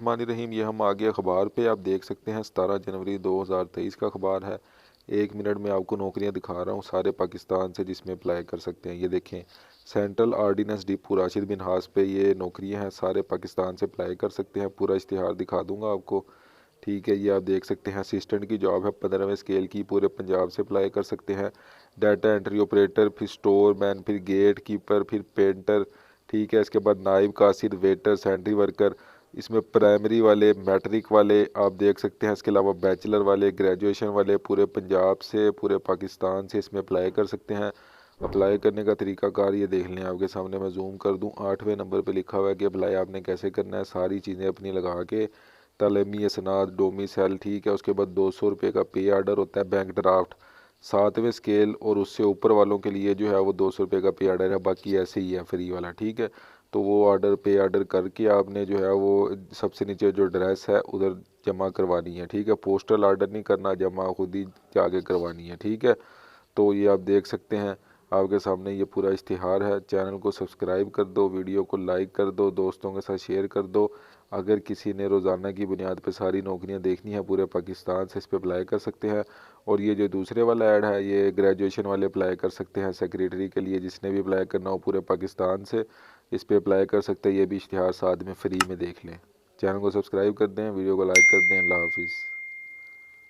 रहीम, ये हम आगे अखबार पे आप देख सकते हैं 17 जनवरी 2023 का अखबार है। 1 मिनट में आपको नौकरियां दिखा रहा हूँ सारे पाकिस्तान से जिसमें अप्लाई कर सकते हैं। ये देखें, सेंट्रल आर्डीनेंस डिपो राशिद बिन हास पे ये नौकरियां हैं, सारे पाकिस्तान से अप्लाई कर सकते हैं। पूरा इश्तिहार दिखा दूंगा आपको। ठीक है, ये आप देख सकते हैं असिस्टेंट की जॉब है 15वें स्केल की, पूरे पंजाब से अप्लाई कर सकते हैं। डाटा एंट्री ऑपरेटर, फिर स्टोर मैन, फिर गेट कीपर, फिर पेंटर। ठीक है, इसके बाद नाइब कासिर, वेटर, सेंट्री वर्कर। इसमें प्राइमरी वाले, मैट्रिक वाले आप देख सकते हैं। इसके अलावा बैचलर वाले, ग्रेजुएशन वाले पूरे पंजाब से, पूरे पाकिस्तान से इसमें अप्लाई कर सकते हैं। अप्लाई करने का तरीकाकार ये देख लें, आपके सामने मैं जूम कर दूं। 8वें नंबर पे लिखा हुआ है कि अप्लाई आपने कैसे करना है। सारी चीज़ें अपनी लगा के, तलमी असनाद, डोमिसाइल। ठीक है, उसके बाद 200 रुपये का पे आर्डर होता है, बैंक ड्राफ्ट 7वें स्केल और उससे ऊपर वालों के लिए जो है वो 200 रुपये का पे आर्डर है। बाकी ऐसे ही है फ्री वाला। ठीक है, तो वो ऑर्डर पे ऑर्डर करके आपने जो है वो सबसे नीचे जो ड्रेस है उधर जमा करवानी है। ठीक है, पोस्टल ऑर्डर नहीं करना, जमा खुद ही जाके करवानी है। ठीक है, तो ये आप देख सकते हैं आपके सामने ये पूरा इश्तिहार है। चैनल को सब्सक्राइब कर दो, वीडियो को लाइक कर दो, दोस्तों के साथ शेयर कर दो। अगर किसी ने रोज़ाना की बुनियाद पर सारी नौकरियां देखनी है पूरे पाकिस्तान से, इस पर अप्लाई कर सकते हैं। और ये जो दूसरे वाला ऐड है ये ग्रेजुएशन वाले अप्लाई कर सकते हैं, सेक्रेटरी के लिए जिसने भी अप्लाई करना हो पूरे पाकिस्तान से इस पर अप्लाई कर सकते हैं। ये भी इश्तिहार साथ में फ्री में देख लें। चैनल को सब्सक्राइब कर दें, वीडियो को लाइक कर दें। अल्लाह हाफिज़।